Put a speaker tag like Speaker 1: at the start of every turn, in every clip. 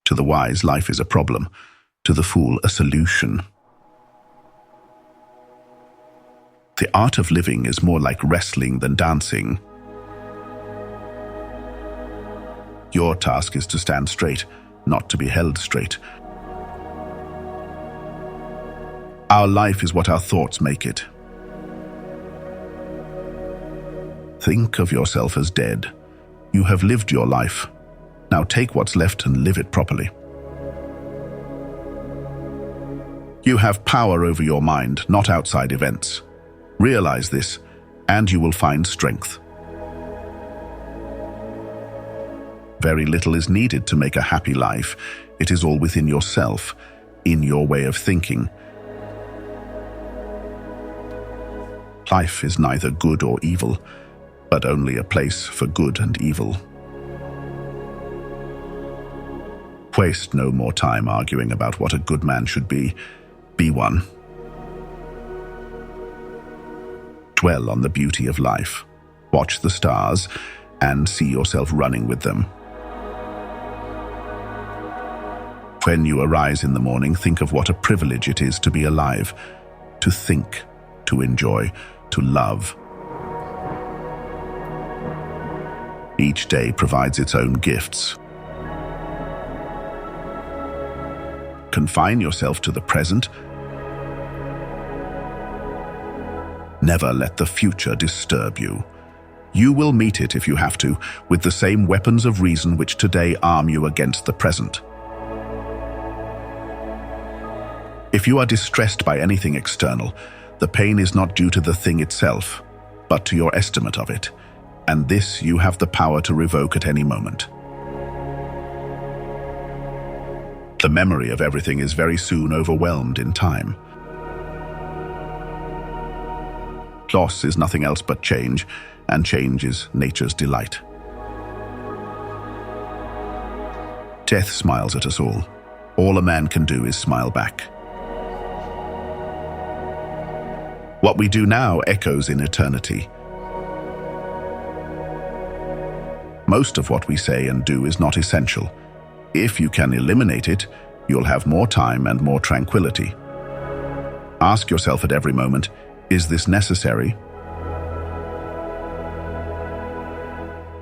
Speaker 1: To the wise, life is a problem. To the fool, a solution. The art of living is more like wrestling than dancing. Your task is to stand straight, not to be held straight. Our life is what our thoughts make it. Think of yourself as dead. You have lived your life. Now take what's left and live it properly. You have power over your mind, not outside events. Realize this, and you will find strength. Very little is needed to make a happy life. It is all within yourself, in your way of thinking. Life is neither good or evil, but only a place for good and evil. Waste no more time arguing about what a good man should be. Be one. Dwell on the beauty of life. Watch the stars and see yourself running with them. When you arise in the morning, think of what a privilege it is to be alive, to think, to enjoy, to love. Each day provides its own gifts. Confine yourself to the present. Never let the future disturb you. You will meet it, if you have to, with the same weapons of reason which today arm you against the present. If you are distressed by anything external, the pain is not due to the thing itself, but to your estimate of it, and this you have the power to revoke at any moment. The memory of everything is very soon overwhelmed in time. Loss is nothing else but change, and change is nature's delight. Death smiles at us all. All a man can do is smile back. What we do now echoes in eternity. Most of what we say and do is not essential. If you can eliminate it, you'll have more time and more tranquility. Ask yourself at every moment, is this necessary?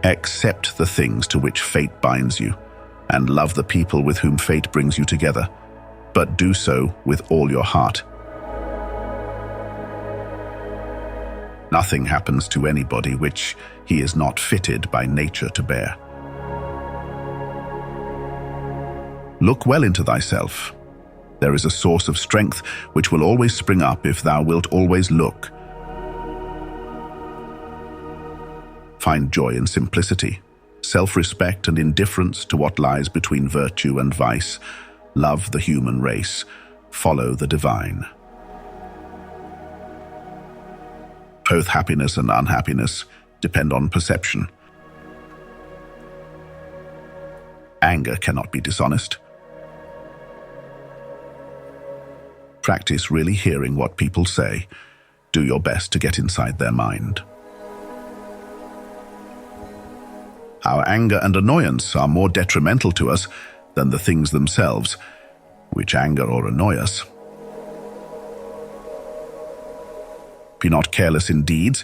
Speaker 1: Accept the things to which fate binds you, and love the people with whom fate brings you together, but do so with all your heart. Nothing happens to anybody which he is not fitted by nature to bear. Look well into thyself. There is a source of strength which will always spring up if thou wilt always look. Find joy in simplicity, self-respect and indifference to what lies between virtue and vice. Love the human race. Follow the divine. Both happiness and unhappiness depend on perception. Anger cannot be dishonest. Practice really hearing what people say. Do your best to get inside their mind. Our anger and annoyance are more detrimental to us than the things themselves, which anger or annoy us. Be not careless in deeds,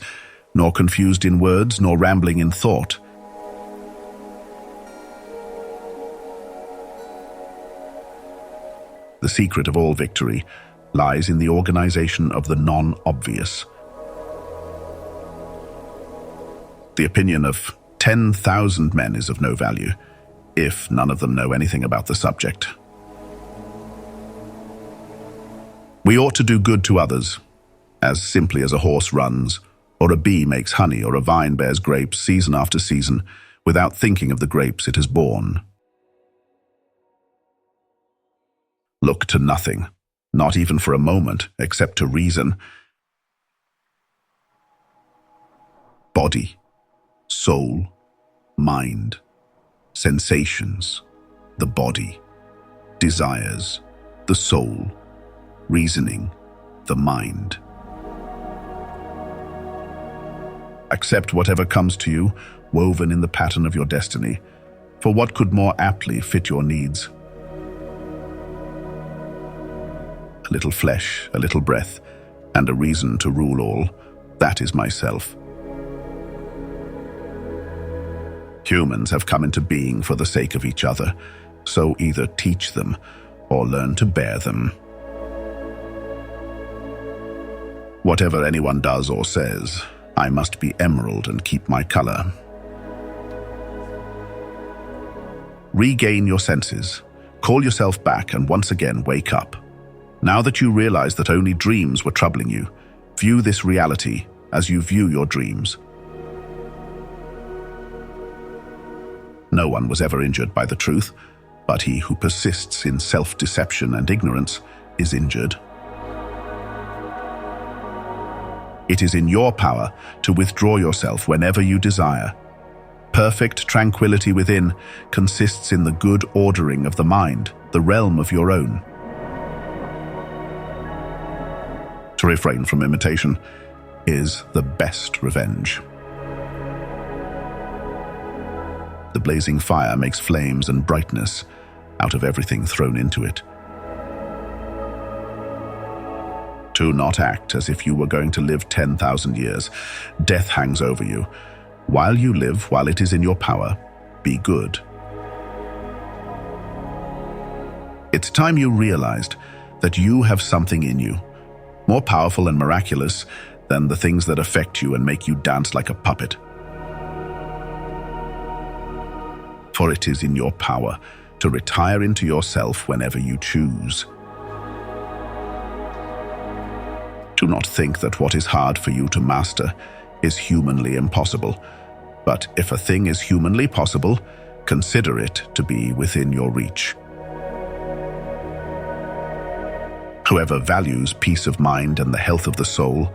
Speaker 1: nor confused in words, nor rambling in thought. The secret of all victory lies in the organization of the non-obvious. The opinion of 10,000 men is of no value, if none of them know anything about the subject. We ought to do good to others, as simply as a horse runs, or a bee makes honey, or a vine bears grapes season after season, without thinking of the grapes it has borne. Look to nothing, not even for a moment, except to reason. Body, soul, mind, sensations, the body, desires, the soul, reasoning, the mind. Accept whatever comes to you, woven in the pattern of your destiny, for what could more aptly fit your needs? a little flesh, a little breath, and a reason to rule all. That is myself. Humans have come into being for the sake of each other, so either teach them or learn to bear them. Whatever anyone does or says, I must be emerald and keep my color. Regain your senses. Call yourself back and once again wake up. Now that you realize that only dreams were troubling you, view this reality as you view your dreams. No one was ever injured by the truth, but he who persists in self-deception and ignorance is injured. It is in your power to withdraw yourself whenever you desire. Perfect tranquility within consists in the good ordering of the mind, the realm of your own. To refrain from imitation is the best revenge. The blazing fire makes flames and brightness out of everything thrown into it. Do not act as if you were going to live 10,000 years. Death hangs over you. While you live, while it is in your power, be good. It's time you realized that you have something in you, more powerful and miraculous than the things that affect you and make you dance like a puppet. For it is in your power to retire into yourself whenever you choose. Do not think that what is hard for you to master is humanly impossible. But if a thing is humanly possible, consider it to be within your reach. Whoever values peace of mind and the health of the soul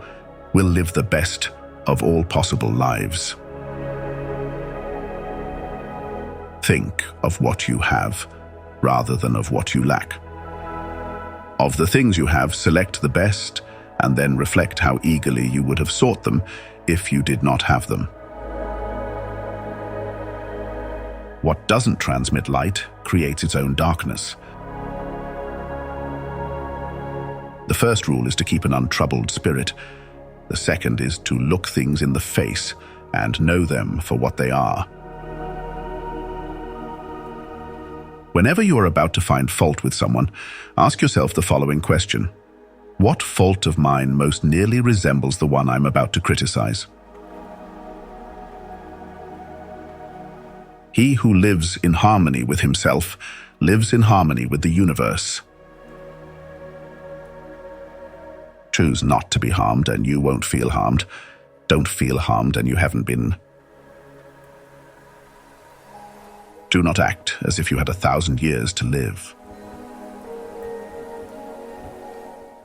Speaker 1: will live the best of all possible lives. Think of what you have, rather than of what you lack. Of the things you have, select the best, and then reflect how eagerly you would have sought them if you did not have them. What doesn't transmit light creates its own darkness. The first rule is to keep an untroubled spirit. The second is to look things in the face and know them for what they are. Whenever you are about to find fault with someone, ask yourself the following question. What fault of mine most nearly resembles the one I'm about to criticize? He who lives in harmony with himself lives in harmony with the universe. Choose not to be harmed and you won't feel harmed. Don't feel harmed and you haven't been. Do not act as if you had 1,000 years to live.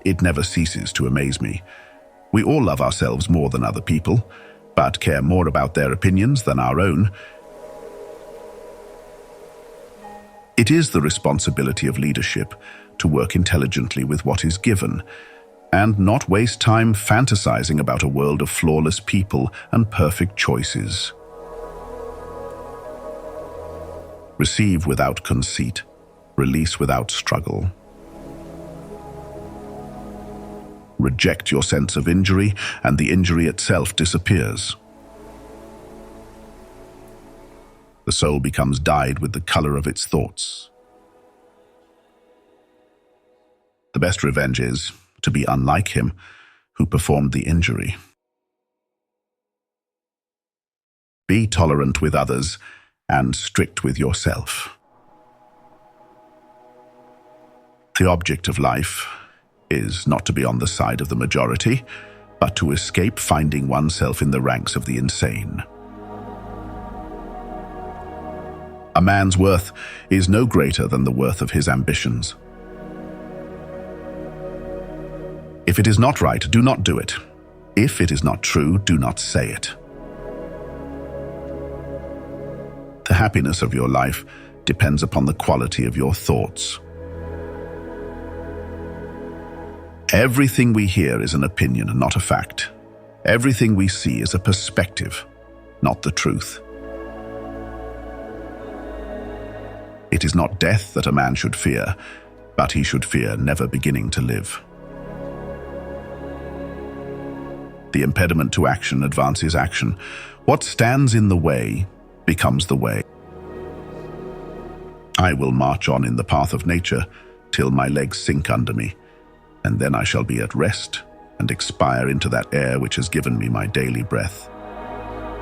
Speaker 1: It never ceases to amaze me. We all love ourselves more than other people, but care more about their opinions than our own. It is the responsibility of leadership to work intelligently with what is given, and not waste time fantasizing about a world of flawless people and perfect choices. Receive without conceit, release without struggle. Reject your sense of injury, and the injury itself disappears. The soul becomes dyed with the color of its thoughts. The best revenge is to be unlike him who performed the injury. Be tolerant with others and strict with yourself. The object of life is not to be on the side of the majority, but to escape finding oneself in the ranks of the insane. A man's worth is no greater than the worth of his ambitions. If it is not right, do not do it. If it is not true, do not say it. The happiness of your life depends upon the quality of your thoughts. Everything we hear is an opinion and not a fact. Everything we see is a perspective, not the truth. It is not death that a man should fear. but he should fear never beginning to live. The impediment to action advances action. What stands in the way becomes the way. I will march on in the path of nature till my legs sink under me, and then I shall be at rest and expire into that air which has given me my daily breath.